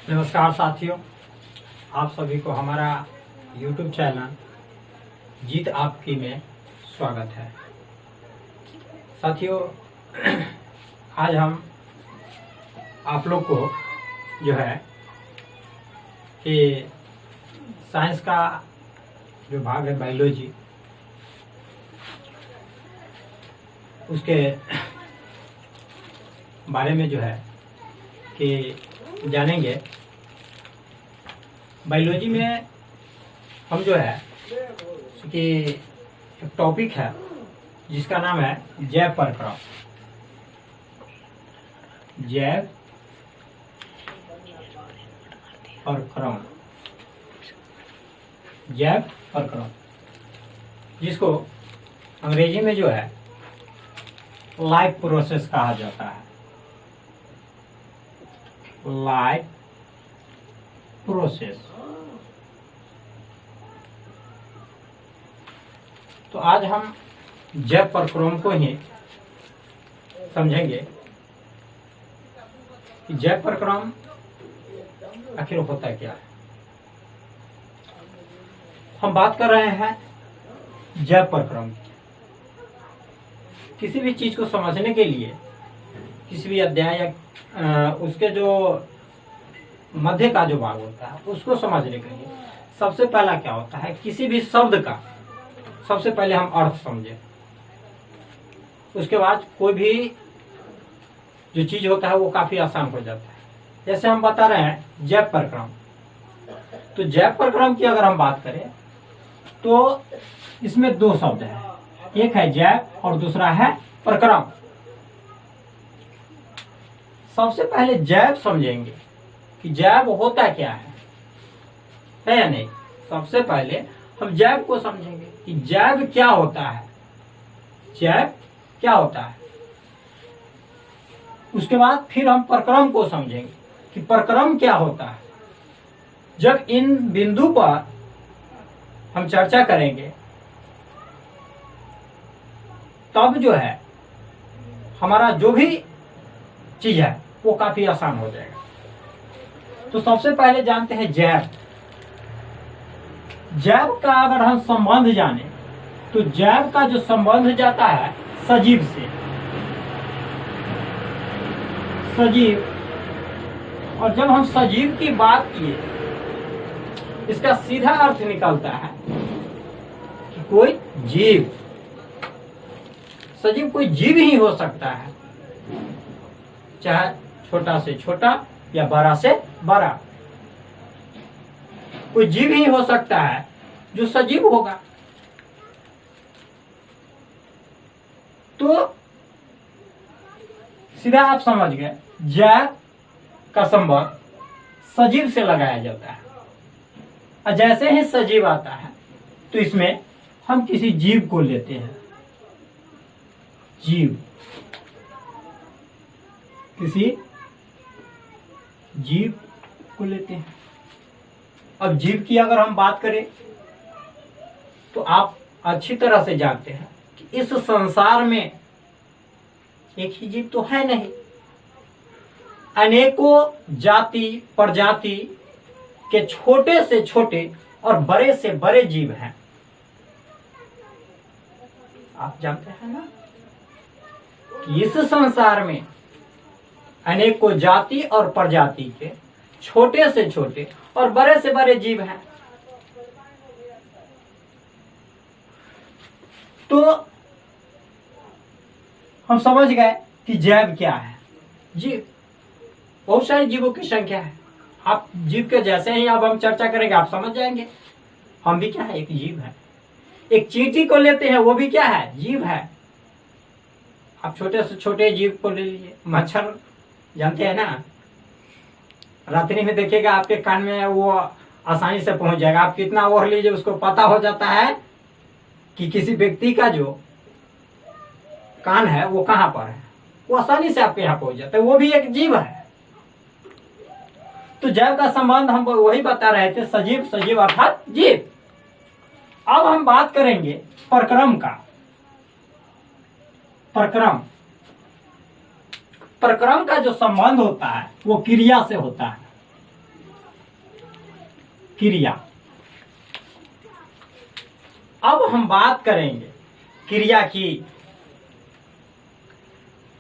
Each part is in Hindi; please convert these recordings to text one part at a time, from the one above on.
नमस्कार साथियों, आप सभी को हमारा YouTube चैनल जीत आपकी में स्वागत है। साथियों, आज हम आप लोग को जो है कि साइंस का जो भाग है बायोलॉजी, उसके बारे में जो है कि जानेंगे। बायोलॉजी में हम जो है कि एक टॉपिक है जिसका नाम है जैव परक्रम। जैव परक्रम, जैव परक्रम, जिसको अंग्रेजी में जो है लाइफ प्रोसेस कहा जाता है। Life process. तो आज हम जैव परक्रम को ही समझेंगे कि जैव परक्रम आखिर होता क्या है। हम बात कर रहे हैं जैव परक्रम। किसी भी चीज को समझने के लिए, किसी भी अध्याय या उसके जो मध्य का जो भाग होता है उसको समझने के लिए सबसे पहला क्या होता है, किसी भी शब्द का सबसे पहले हम अर्थ समझे। उसके बाद कोई भी जो चीज होता है वो काफी आसान हो जाता है। जैसे हम बता रहे हैं जैव परक्रम, तो जैव परक्रम की अगर हम बात करें तो इसमें दो शब्द है, एक है जैव और दूसरा है परक्रम। सबसे पहले जैव समझेंगे कि जैव होता क्या है या नहीं। सबसे पहले हम जैव को समझेंगे कि जैव क्या होता है, जैव क्या होता है। उसके बाद फिर हम परक्रम को समझेंगे कि परक्रम क्या होता है। जब इन बिंदु पर हम चर्चा करेंगे तब जो है हमारा जो भी चीज है वो काफी आसान हो जाएगा। तो सबसे पहले जानते हैं जैव। जैव का अगर हम संबंध जाने तो जैव का जो संबंध जाता है सजीव से। सजीव, और जब हम सजीव की बात किए इसका सीधा अर्थ निकलता है कि कोई जीव। सजीव कोई जीव ही हो सकता है, चाहे छोटा से छोटा या बड़ा से बड़ा। कोई जीव ही हो सकता है जो सजीव होगा। तो सीधा आप समझ गए, जैव का संबंध सजीव से लगाया जाता है। और जैसे ही सजीव आता है तो इसमें हम किसी जीव को लेते हैं। जीव, किसी जीव को लेते हैं। अब जीव की अगर हम बात करें तो आप अच्छी तरह से जानते हैं कि इस संसार में एक ही जीव तो है नहीं, अनेकों जाति प्रजाति के छोटे से छोटे और बड़े से बड़े जीव हैं। आप जानते हैं ना कि इस संसार में अनेकों जाति और प्रजाति के छोटे से छोटे और बड़े से बड़े जीव हैं। तो हम समझ गए कि जैव क्या है। जीव, बहुत सारे जीवों की संख्या है। आप जीव के जैसे ही अब हम चर्चा करेंगे आप समझ जाएंगे हम भी क्या है, एक जीव है। एक चींटी को लेते हैं, वो भी क्या है, जीव है। आप छोटे से छोटे जीव को ले लीजिए, मच्छर, जानते हैं ना, रात्रि में देखिएगा आपके कान में वो आसानी से पहुंच जाएगा। आप कितना ओढ़ लीजिए उसको पता हो जाता है कि किसी व्यक्ति का जो कान है वो कहां पर है, वो आसानी से आपके यहाँ पहुंच जाता है। वो भी एक जीव है। तो जैव का संबंध हम वही बता रहे थे, सजीव, सजीव अर्थात जीव। अब हम बात करेंगे परक्रम का। परक्रम, परक्रम का जो संबंध होता है वो क्रिया से होता है। क्रिया। अब हम बात करेंगे क्रिया की।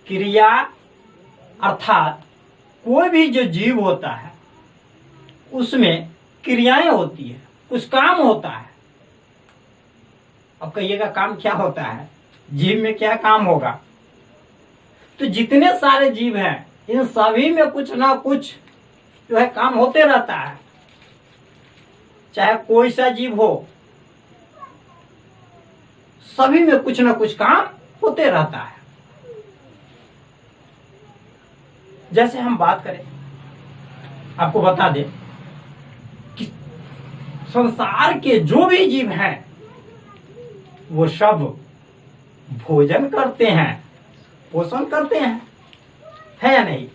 क्रिया अर्थात कोई भी जो जीव होता है उसमें क्रियाएं होती है, कुछ काम होता है। अब कहिएगा काम क्या होता है, जीव में क्या काम होगा? तो जितने सारे जीव हैं इन सभी में कुछ ना कुछ जो है काम होते रहता है। चाहे कोई सा जीव हो, सभी में कुछ ना कुछ काम होते रहता है। जैसे हम बात करें, आपको बता दें कि संसार के जो भी जीव हैं वो सब भोजन करते हैं, पोषण करते हैं, है या नहीं?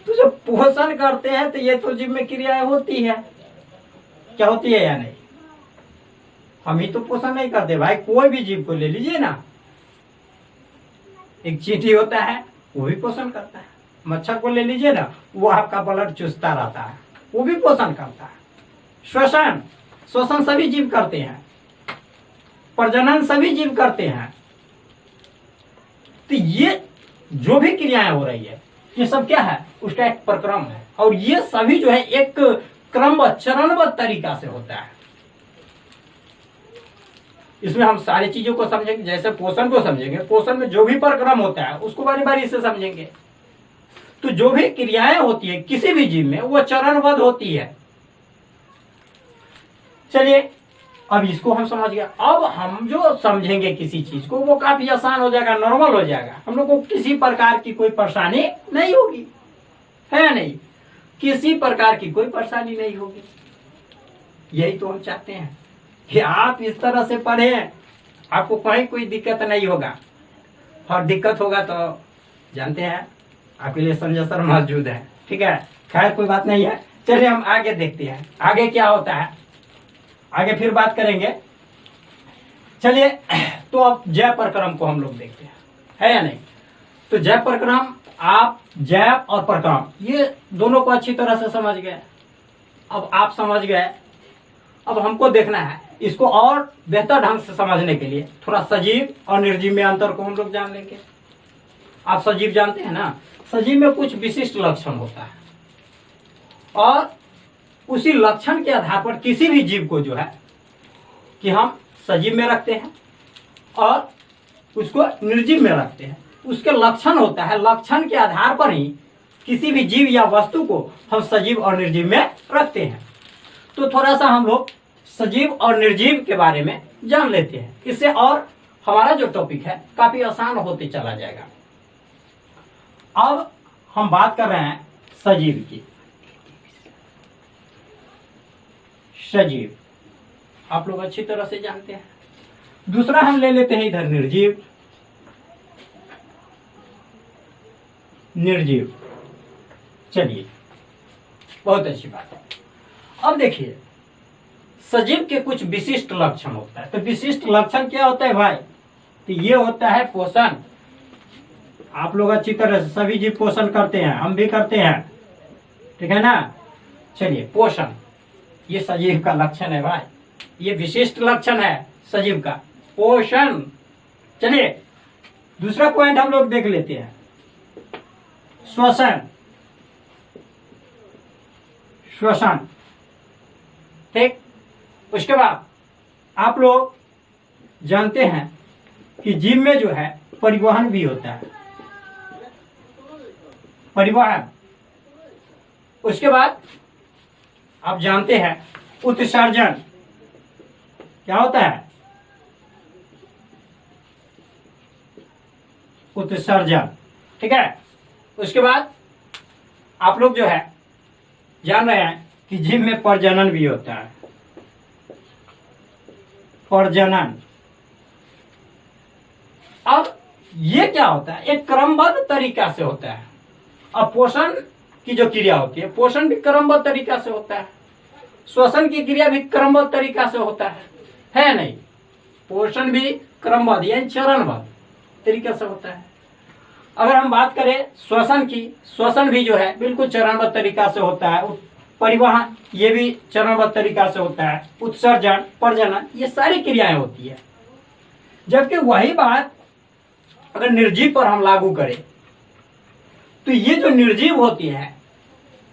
तो जब पोषण करते हैं तो ये तो जीव में क्रियाएं होती है, क्या होती है या नहीं? हम ही तो पोषण नहीं करते भाई। कोई भी जीव को ले लीजिए ना, एक चींटी होता है वो भी पोषण करता है। मच्छर को ले लीजिए ना, वो आपका ब्लड चूसता रहता है, वो भी पोषण करता है। श्वसन सभी जीव करते हैं, प्रजनन सभी जीव करते हैं। तो ये जो भी क्रियाएं हो रही है ये सब क्या है, उसका एक प्रक्रम है। और ये सभी जो है एक क्रमबद्ध चरणबद्ध तरीका से होता है। इसमें हम सारी चीजों को समझेंगे। जैसे पोषण को समझेंगे, पोषण में जो भी प्रक्रम होता है उसको बारी बारी से समझेंगे। तो जो भी क्रियाएं होती है किसी भी जीव में वो चरणबद्ध होती है। चलिए अब इसको हम समझ गए। अब हम जो समझेंगे किसी चीज को वो काफी आसान हो जाएगा, नॉर्मल हो जाएगा। हम लोग को किसी प्रकार की कोई परेशानी नहीं होगी, है नहीं? किसी प्रकार की कोई परेशानी नहीं होगी। यही तो हम चाहते हैं कि आप इस तरह से पढ़ें, आपको कहीं कोई दिक्कत नहीं होगा। और दिक्कत होगा तो जानते हैं आपके लिए संजय सर मौजूद है, ठीक है? खैर कोई बात नहीं है। चलिए हम आगे देखते हैं आगे क्या होता है, आगे फिर बात करेंगे। चलिए तो अब जैव प्रक्रम को हम लोग देखते हैं, है या नहीं? तो जैव प्रक्रम, आप जैव और प्रक्रम ये दोनों को अच्छी तरह से समझ गए। अब आप समझ गए, अब हमको देखना है इसको और बेहतर ढंग से समझने के लिए थोड़ा सजीव और निर्जीव में अंतर को हम लोग जान लेंगे। आप सजीव जानते हैं ना, सजीव में कुछ विशिष्ट लक्षण होता है और उसी लक्षण के आधार पर किसी भी जीव को जो है कि हम सजीव में रखते हैं और उसको निर्जीव में रखते हैं। उसके लक्षण होता है, लक्षण के आधार पर ही किसी भी जीव या वस्तु को हम सजीव और निर्जीव में रखते हैं। तो थोड़ा सा हम लोग सजीव और निर्जीव के बारे में जान लेते हैं, इससे और हमारा जो टॉपिक है काफी आसान होते चला जाएगा। अब हम बात कर रहे हैं सजीव की। सजीव आप लोग अच्छी तरह से जानते हैं। दूसरा हम ले लेते हैं इधर निर्जीव। निर्जीव, चलिए बहुत अच्छी बात है। अब देखिए सजीव के कुछ विशिष्ट लक्षण होता है। तो विशिष्ट लक्षण क्या होता है भाई? तो ये होता है पोषण। आप लोग अच्छी तरह से सभी जीव पोषण करते हैं, हम भी करते हैं, ठीक है ना? चलिए पोषण ये सजीव का लक्षण है भाई, ये विशिष्ट लक्षण है सजीव का, पोषण। चलिए दूसरा पॉइंट हम लोग देख लेते हैं, श्वसन। श्वसन, ठीक। उसके बाद आप लोग जानते हैं कि जीव में जो है परिवहन भी होता है, परिवहन। उसके बाद आप जानते हैं उत्सर्जन क्या होता है, उत्सर्जन, ठीक है। उसके बाद आप लोग जो है जान रहे हैं कि जीव में प्रजनन भी होता है, प्रजनन। अब ये क्या होता है, एक क्रमबद्ध तरीका से होता है। अब पोषण की जो क्रिया होती है, पोषण भी क्रमबद्ध तरीका से होता है, श्वसन की क्रिया भी क्रमबद्ध तरीका से होता है नहीं? पोषण भी क्रमबद्ध यानी चरणबद्ध तरीके से होता है। अगर हम बात करें श्वसन की, श्वसन भी जो है बिल्कुल चरणबद्ध तरीका से होता है। परिवहन ये भी चरणबद्ध तरीका से होता है, उत्सर्जन, प्रजनन, ये सारी क्रियाएं होती है। जबकि वही बात अगर निर्जीव पर हम लागू करें तो ये जो निर्जीव होती है,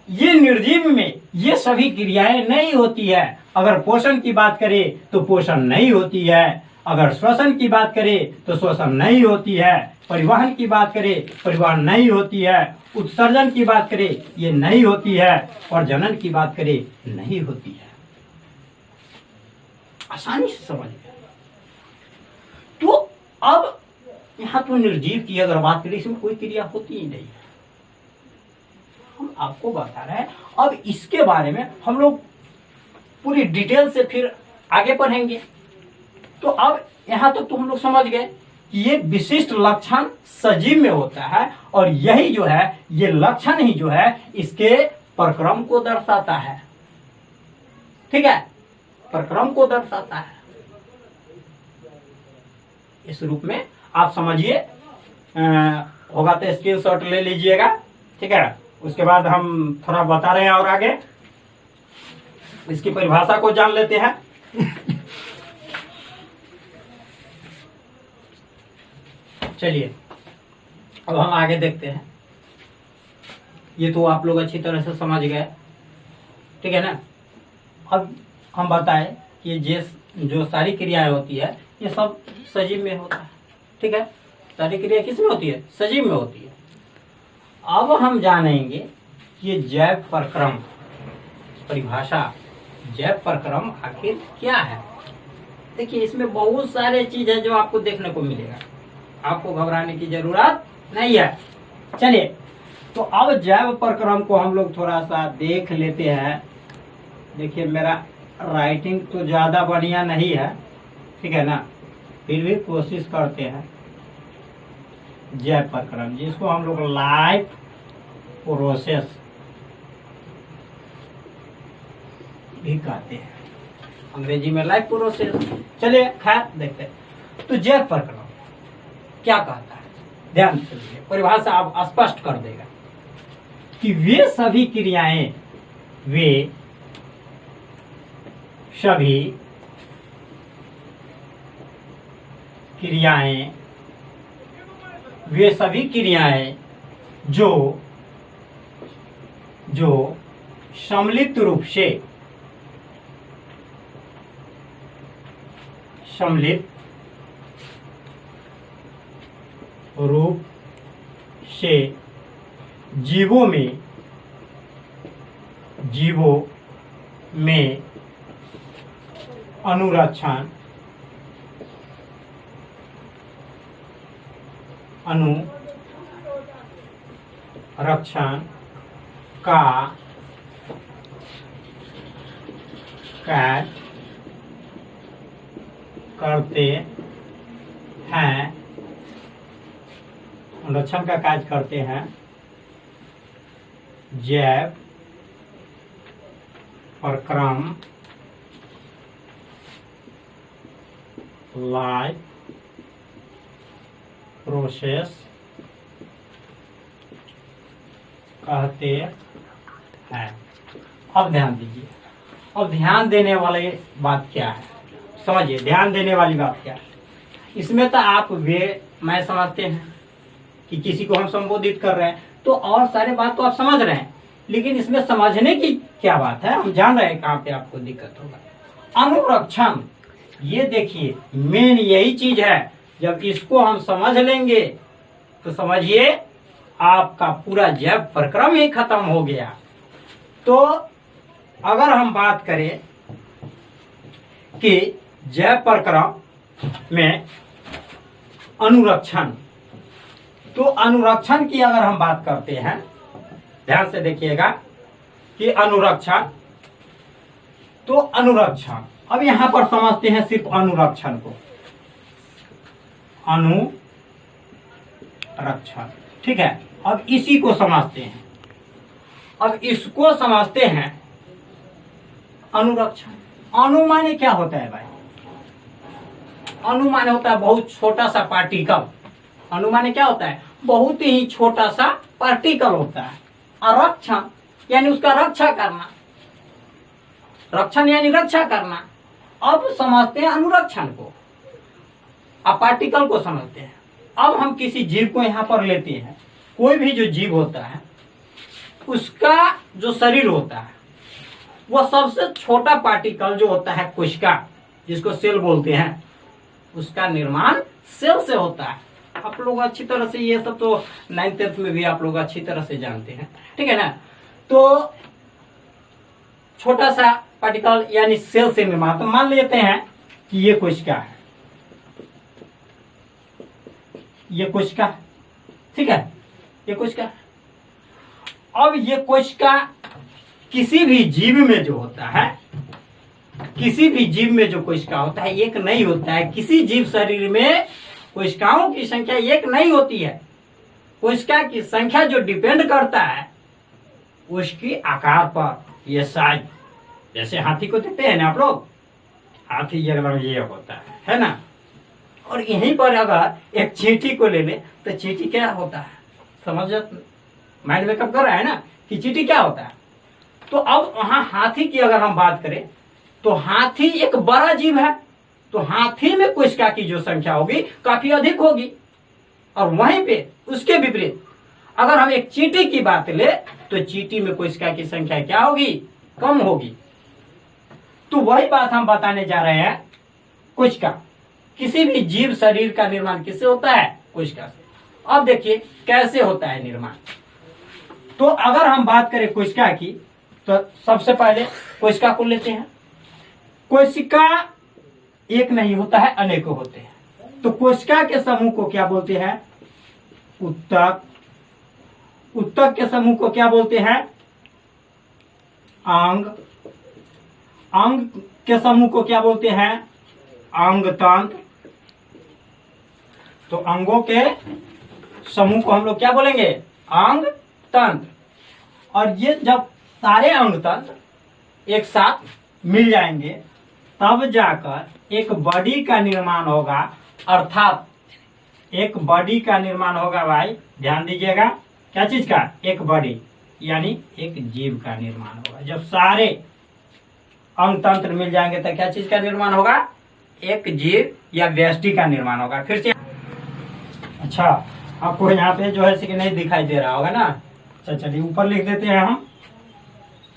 ये निर्जीव में ये सभी क्रियाएं नहीं होती है। अगर पोषण की बात करें तो पोषण नहीं होती है, अगर श्वसन की बात करें तो श्वसन नहीं होती है, परिवहन की बात करें परिवहन नहीं होती है, उत्सर्जन की बात करें ये नहीं होती है, और जनन की बात करें नहीं होती है। आसानी से समझ गए। तो अब यहां तो निर्जीव की अगर बात करें, इसमें कोई क्रिया होती ही नहीं है। हम आपको बता रहे हैं। अब इसके बारे में हम लोग पूरी डिटेल से फिर आगे पढ़ेंगे। तो अब यहां तक तो हम लोग समझ गए कि ये विशिष्ट लक्षण सजीव में होता है, और यही जो है ये लक्षण ही जो है इसके प्रक्रम को दर्शाता है। ठीक है, प्रक्रम को दर्शाता है। इस रूप में आप समझिए, होगा तो स्क्रीनशॉट ले लीजिएगा। ठीक है, उसके बाद हम थोड़ा बता रहे हैं और आगे इसकी परिभाषा को जान लेते हैं। चलिए अब हम आगे देखते हैं। ये तो आप लोग अच्छी तरह से समझ गए, ठीक है ना। अब हम बताएं कि जो सारी क्रियाएं होती है ये सब सजीव में होता है। ठीक है, सारी क्रिया किस में होती है? सजीव में होती है। अब हम जानेंगे कि जैव प्रक्रम परिभाषा, जैव प्रक्रम आखिर क्या है। देखिए इसमें बहुत सारे चीज है जो आपको देखने को मिलेगा, आपको घबराने की जरूरत नहीं है। चलिए तो अब जैव प्रक्रम को हम लोग थोड़ा सा देख लेते हैं। देखिए मेरा राइटिंग तो ज्यादा बढ़िया नहीं है, ठीक है ना, फिर भी कोशिश करते हैं। जैव प्रक्रम जिसको हम लोग लाइफ प्रोसेस भी कहते हैं, अंग्रेजी में लाइफ प्रोसेस। चलिए खैर देखते हैं। तो जैव प्रक्रम क्या कहता है, ध्यान दीजिए, परिभाषा आप स्पष्ट कर देगा कि वे सभी क्रियाएं, वे सभी क्रियाएं, वे सभी क्रियाएं जो सम्मिलित रूप से, सम्मिलित रूप से जीवों में अनुरक्षण का कार्य करते हैं, अनुरक्षण का कार्य करते हैं जैव प्रक्रम, लाइफ प्रोसेस कहते हैं। अब ध्यान दीजिए, अब ध्यान देने वाली बात क्या है, समझिए ध्यान देने वाली बात क्या है। इसमें तो आप वे मैं समझते हैं कि किसी को हम संबोधित कर रहे हैं, तो और सारे बात तो आप समझ रहे हैं, लेकिन इसमें समझने की क्या बात है, हम जान रहे हैं कहाँ पे आपको दिक्कत होगा। अनुरक्षण, ये देखिए मेन यही चीज है। जब इसको हम समझ लेंगे तो समझिए आपका पूरा जैव प्रक्रम ही खत्म हो गया। तो अगर हम बात करें कि जैव प्रक्रम में अनुरक्षण, तो अनुरक्षण की अगर हम बात करते हैं, ध्यान से देखिएगा कि अनुरक्षण, तो अनुरक्षण अब यहां पर समझते हैं सिर्फ अनुरक्षण को, अनुरक्षण, ठीक है। अब इसी को समझते हैं, अब इसको समझते हैं अनुरक्षण। अणु माने क्या होता है भाई? अणु माने होता है बहुत छोटा सा पार्टिकल। अणु माने क्या होता है? बहुत ही छोटा सा पार्टिकल होता है। आरक्षण यानी उसका रक्षा करना, रक्षण यानी रक्षा करना। अब समझते हैं अनुरक्षण को, अब पार्टिकल को समझते हैं। अब हम किसी जीव को यहाँ पर लेते हैं, कोई भी जो जीव होता है उसका जो शरीर होता है वह सबसे छोटा पार्टिकल जो होता है कोशिका, जिसको सेल बोलते हैं, उसका निर्माण सेल से होता है। आप लोग अच्छी तरह से ये सब तो 9th 10th में भी आप लोग अच्छी तरह से जानते हैं, ठीक है ना। तो छोटा सा पार्टिकल यानी सेल से निर्माण। तो मान लेते हैं कि ये कोशिका है, ये कोशिका, ठीक है, ये कोशिका। अब ये कोशिका किसी भी जीव में जो होता है, किसी भी जीव में जो कोशिका होता है एक नहीं होता है। किसी जीव शरीर में कोशिकाओं की संख्या एक नहीं होती है। कोशिका की संख्या जो डिपेंड करता है उसकी आकार पर, ये साइज। जैसे हाथी को देखते हैं ना आप लोग, हाथी ये होता है ना। और यहीं पर अगर एक चींटी को ले ले तो चींटी क्या होता है, समझ माइंड मेकअप कर रहा है ना कि चींटी क्या होता है। तो अब वहां हाथी की अगर हम बात करें तो हाथी एक बड़ा जीव है, तो हाथी में कोशिका की जो संख्या होगी काफी अधिक होगी। और वहीं पे उसके विपरीत अगर हम एक चींटी की बात ले तो चींटी में कोशिका की संख्या क्या होगी, कम होगी। तो वही बात हम बताने जा रहे हैं। कोशिका, किसी भी जीव शरीर का निर्माण किससे होता है, कोशिका से। अब देखिए कैसे होता है निर्माण। तो अगर हम बात करें कोशिका की तो सबसे पहले कोशिका को लेते हैं। कोशिका एक नहीं होता है, अनेकों होते हैं। तो कोशिका के समूह को क्या बोलते हैं, उत्तक। उत्तक के समूह को क्या बोलते हैं, अंग। अंग के समूह को क्या बोलते हैं, अंग तंत्र। तो अंगों के समूह को हम लोग क्या बोलेंगे, अंग तंत्र। और ये जब सारे अंग तंत्र एक साथ मिल जाएंगे तब जाकर एक बॉडी का निर्माण होगा। अर्थात एक बॉडी का निर्माण होगा। भाई ध्यान दीजिएगा, क्या चीज का, एक बॉडी यानी एक जीव का निर्माण होगा। जब सारे अंग तंत्र मिल जाएंगे तो क्या चीज का निर्माण होगा, एक जीव या व्यष्टि का निर्माण होगा। फिर से अच्छा, आपको यहाँ पे जो है कि नहीं दिखाई दे रहा होगा ना। अच्छा चलिए ऊपर लिख देते हैं, हम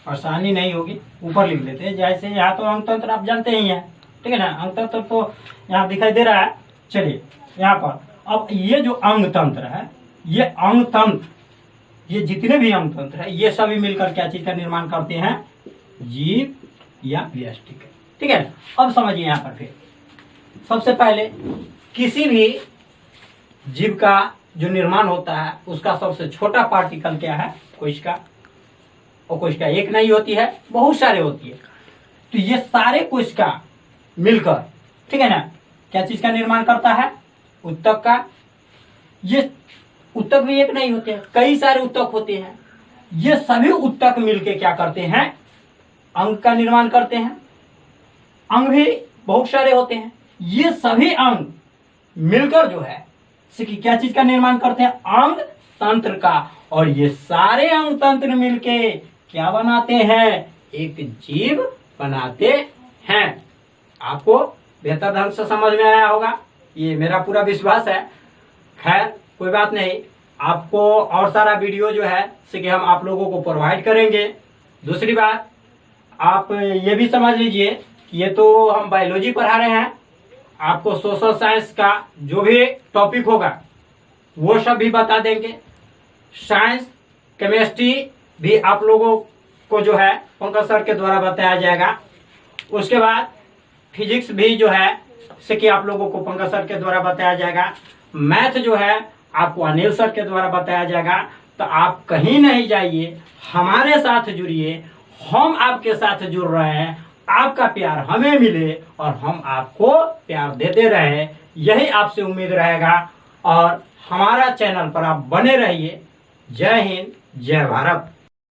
आसानी नहीं होगी, ऊपर लिख देते हैं। जैसे यहाँ तो अंग तंत्र आप जानते ही हैं, ठीक है ना। अंग तंत्र तो यहाँ दिखाई दे रहा है। चलिए यहाँ पर अब ये जो अंग तंत्र है, ये अंग तंत्र, ये जितने भी अंग तंत्र है ये सभी मिलकर क्या चीज का निर्माण करते हैं, जीव या व्यष्टि का, ठीक है। अब समझिए यहाँ पर फिर सबसे पहले किसी भी जीव का जो निर्माण होता है उसका सबसे छोटा पार्टिकल क्या है, कोशिका। और कोशिका एक नहीं होती है, बहुत सारे होती है। तो ये सारे कोशिका मिलकर, ठीक है ना, क्या चीज का निर्माण करता है, उत्तक का। ये उत्तक भी एक नहीं होते हैं, कई सारे उत्तक होते हैं। ये सभी उत्तक मिलके क्या करते हैं, अंग का निर्माण करते हैं। अंग भी बहुत सारे होते हैं। ये सभी अंग मिलकर जो है क्या चीज का निर्माण करते हैं, अंग तंत्र का। और ये सारे अंग तंत्र मिलके क्या बनाते हैं, एक जीव बनाते हैं। आपको बेहतर ढंग से समझ में आया होगा, ये मेरा पूरा विश्वास है। खैर कोई बात नहीं, आपको और सारा वीडियो जो है कि हम आप लोगों को प्रोवाइड करेंगे। दूसरी बात, आप ये भी समझ लीजिए कि ये तो हम बायोलॉजी पढ़ा रहे हैं, आपको सोशल साइंस का जो भी टॉपिक होगा वो सब भी बता देंगे। साइंस, केमिस्ट्री भी आप लोगों को जो है पंकज सर के द्वारा बताया जाएगा। उसके बाद फिजिक्स भी जो है से कि आप लोगों को पंकज सर के द्वारा बताया जाएगा। मैथ जो है आपको अनिल सर के द्वारा बताया जाएगा। तो आप कहीं नहीं जाइए, हमारे साथ जुड़िए, हम आपके साथ जुड़ रहे हैं। आपका प्यार हमें मिले और हम आपको प्यार देते रहे, यही आपसे उम्मीद रहेगा। और हमारा चैनल पर आप बने रहिए। जय हिंद, जय भारत।